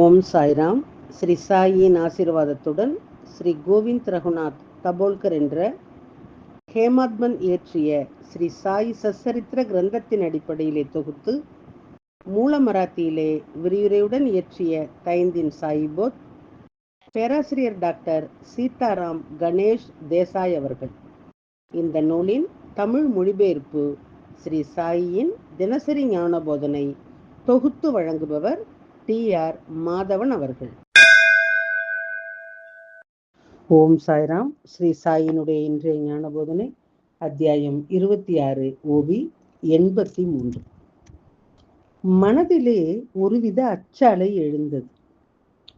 ஓம் சாய்ராம். ஸ்ரீ சாயின் ஆசீர்வாதத்துடன் ஸ்ரீ கோவிந்த் ரகுநாத் தபோல்கர் என்ற ஹேமாத்மன் இயற்றிய ஸ்ரீ சாய் சச்சரித்திர கிரந்தத்தின் அடிப்படையிலே தொகுத்து மூல மராத்தியிலே விரிவுரையுடன் இயற்றிய தைந்தின் சாயிபோத் பேராசிரியர் டாக்டர் சீதாராம் கணேஷ் தேசாய் அவர்கள். இந்த நூலின் தமிழ் மொழிபெயர்ப்பு ஸ்ரீ சாயின் தினசரி ஞான போதனை தொகுத்து வழங்குபவர் டி.ஆர். மாதவன் அவர்கள். ஓம் சாய்ராம். ஸ்ரீ சாயினுடைய இன்றைய ஞான போதனை அத்தியாயம் 26, ஓவி 83. மனதிலே ஒருவித அச்சாலை எழுந்தது.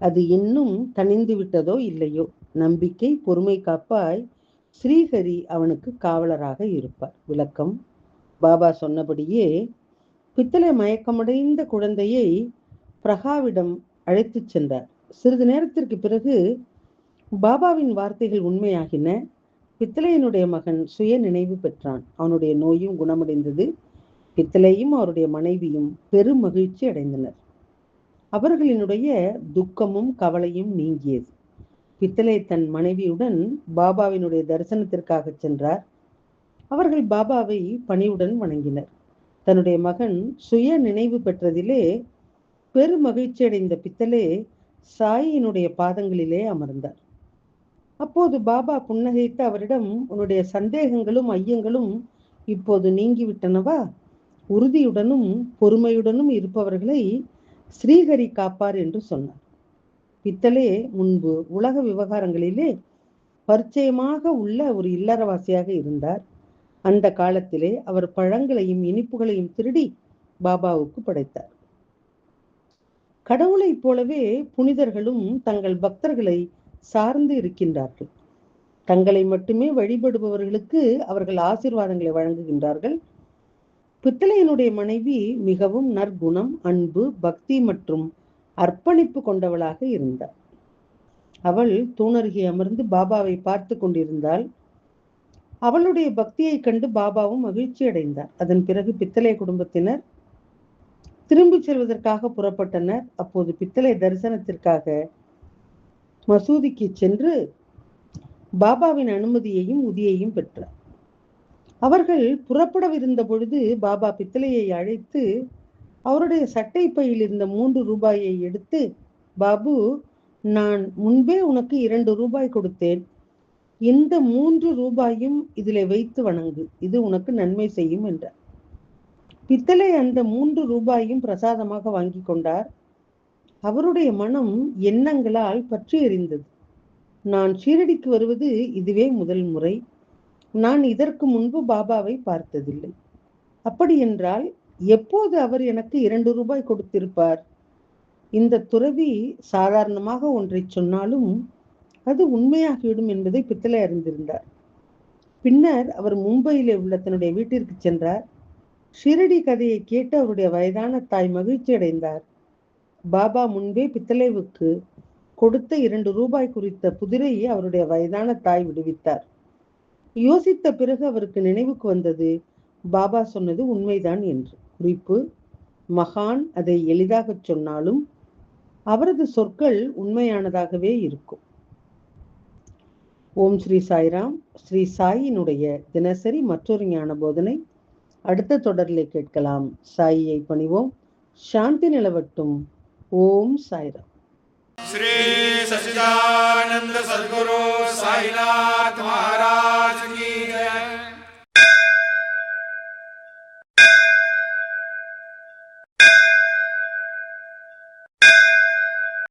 அது இன்னும் தணிந்து விட்டதோ இல்லையோ, நம்பிக்கை பொறுமை காப்பாய், ஸ்ரீஹரி அவனுக்கு காவலராக இருப்பார். விளக்கம்: பாபா சொன்னபடியே பித்தளை மயக்கமடைந்த குழந்தையை பிரகாவிடம் அழைத்து சென்றார். சிறிது நேரத்திற்கு பிறகு பாபாவின் வார்த்தைகள் உண்மையாகின. பித்தளையனுடைய மகன் சுய நினைவு பெற்றான். அவனுடைய நோயும் குணமடைந்தது. பித்தளையும் அவருடைய மனைவியும் பெரும் மகிழ்ச்சி அடைந்தனர். அவர்களினுடைய துக்கமும் கவலையும் நீங்கியது. பித்தளை தன் மனைவியுடன் பாபாவினுடைய தரிசனத்திற்காக சென்றார். அவர்கள் பாபாவை பணிவுடன் வணங்கினர். தன்னுடைய மகன் சுய நினைவு பெற்றதிலே பெரு மகிழ்ச்சி அடைந்த பித்தளே சாயினுடைய பாதங்களிலே அமர்ந்தார். அப்போது பாபா புன்னகைத்து அவரிடம், உன்னுடைய சந்தேகங்களும் ஐயங்களும் இப்போது நீங்கிவிட்டனவா? உறுதியுடனும் பொறுமையுடனும் இருப்பவர்களை ஸ்ரீஹரி காப்பார் என்று சொன்னார். பித்தளே முன்பு உலக விவகாரங்களிலே பரிச்சயமாக உள்ள ஒரு இல்லறவாசியாக இருந்தார். அந்த காலத்திலே அவர் பழங்களையும் இனிப்புகளையும் திருடி பாபாவுக்கு படைத்தார். கடவுளைப் போலவே புனிதர்களும் தங்கள் பக்தர்களை சார்ந்து இருக்கின்றார்கள். தங்களை மட்டுமே வழிபடுபவர்களுக்கு அவர்கள் ஆசீர்வாதங்களை வழங்குகின்றார்கள். பித்தளையனுடைய மனைவி மிகவும் நற்குணம், அன்பு, பக்தி மற்றும் அர்ப்பணிப்பு கொண்டவளாக இருந்தார். அவள் தூணருகே அமர்ந்து பாபாவை பார்த்து கொண்டிருந்தாள். அவளுடைய பக்தியை கண்டு பாபாவும் மகிழ்ச்சி அடைந்தார். அதன் பிறகு பித்தளை குடும்பத்தினர் திரும்பி செல்வதற்காக புறப்பட்டனர். அப்போது பித்தளை தரிசனத்திற்காக மசூதிக்கு சென்று பாபாவின் அனுமதியையும் உதியையும் பெற்றார். அவர்கள் புறப்படவிருந்த பொழுது பாபா பித்தளையை அழைத்து அவருடைய சட்டை பையில் இருந்த 3 ரூபாயை எடுத்து, பாபு, நான் முன்பே உனக்கு 2 ரூபாய் கொடுத்தேன். இந்த 3 ரூபாயும் இதிலே வைத்து வணங்கு, இது உனக்கு நன்மை செய்யும் என்றார். பித்தளை அந்த 3 ரூபாயும் பிரசாதமாக வாங்கி கொண்டார். அவருடைய மனம் எண்ணங்களால் பற்றி எறிந்தது. நான் ஷீரடிக்கு வருவது இதுவே முதல் முறை. நான் இதற்கு முன்பு பாபாவை பார்த்ததில்லை. அப்படி என்றால் எப்போது அவர் எனக்கு 2 ரூபாய் கொடுத்திருப்பார்? இந்த துறவி சாதாரணமாக ஒன்றை சொன்னாலும் அது உண்மையாகிவிடும் என்பதை பித்தளை அறிந்திருந்தார். பின்னர் அவர் மும்பையிலே உள்ள தன்னுடைய வீட்டிற்கு சென்றார். ஷிரடி கதையை கேட்டு அவருடைய வயதான தாய் மகிழ்ச்சி அடைந்தார். பாபா முன்பே பித்தளைவுக்கு கொடுத்த 2 ரூபாய் குறித்த புதிரையை அவருடைய வயதான தாய் விடுவித்தார். யோசித்த பிறகு அவருக்கு நினைவுக்கு வந்தது, பாபா சொன்னது உண்மைதான் என்று. குறிப்பு: மகான் அதை எளிதாக சொன்னாலும் அவரது சொற்கள் உண்மையானதாகவே இருக்கும். ஓம் ஸ்ரீ சாய்ராம். ஸ்ரீ சாயினுடைய தினசரி மற்றொரு ஞான போதனை அடுத்த தொடரிலே கேட்கலாம். சாயியை பணிவோம். சாந்தி நிலவட்டும். ஓம் சாய்ராம். ஸ்ரீ சச்சிதானந்த சத்குரு சாய்நாத் மகாராஜ்.